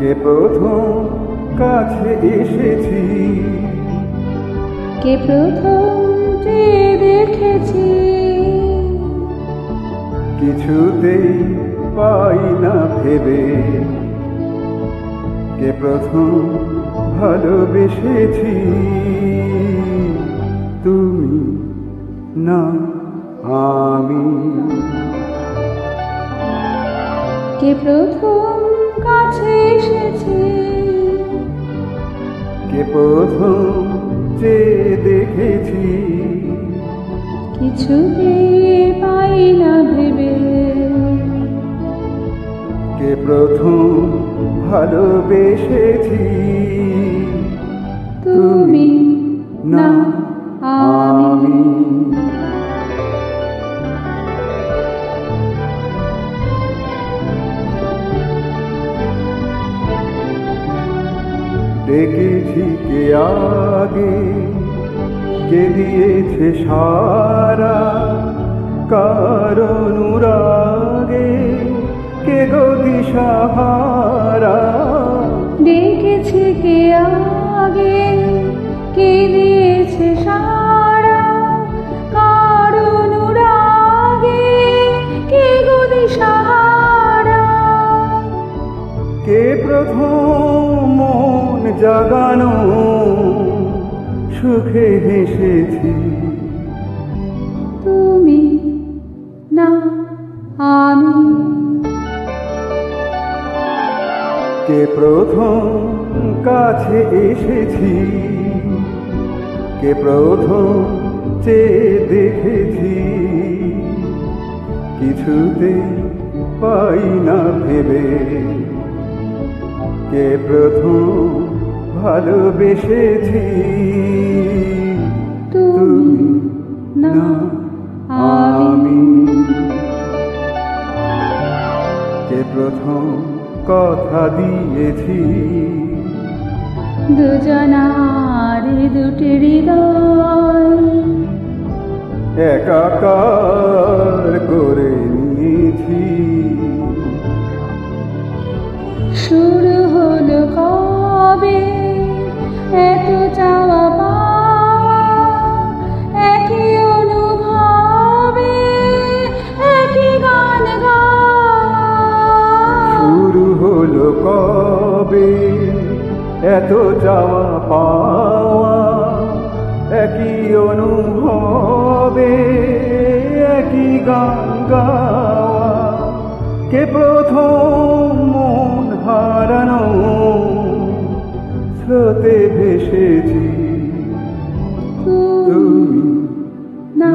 কে প্রথম কাছে এসেছি, কে প্রথম চেয়ে দেখেছি, কিছুতেই পাই না ভেবে, কে প্রথম ভালোবেসেছি, তুমি না আমি। কে প্রথম কাছে এসেছি, কে প্রথম চেয়ে দেখেছি, কিছুতেই পাই না ভেবে, কে প্রথম ভালোবেসেছি, তুমি না আমি। দেখেছি কে আগে, কে দিয়েছে সারা, কার অনুরাগে কে গো দিশাহারা। দেখেছি কে আগে, কে দিয়েছে সারা, কার অনুরাগে কে গো দিশাহারা। কে প্রথম মন জাগানো সুখে হেসেছি, তুমি না আমি। কে প্রথম কাছে এসেছি, কে প্রথম চেয়ে দেখেছি, কিছুতে পাই না ভেবে, কে প্রথম ভালোবেসেছি, তুমি না আমি। কে প্রথম কথা দিয়েছি, দুজনার দুটি হৃদয় একাকার করে নিয়েছি, শুরু হলো কবে এত চাওয়া পাওয়া, একই অনুভবে একই গান গাওয়া। শুরু হলো কবে এত চাওয়া পাওয়া, একই অনুভবে একই গান গাওয়া। কে প্রথম মন হারানো স্রোতে ভেসেছি, তুমি না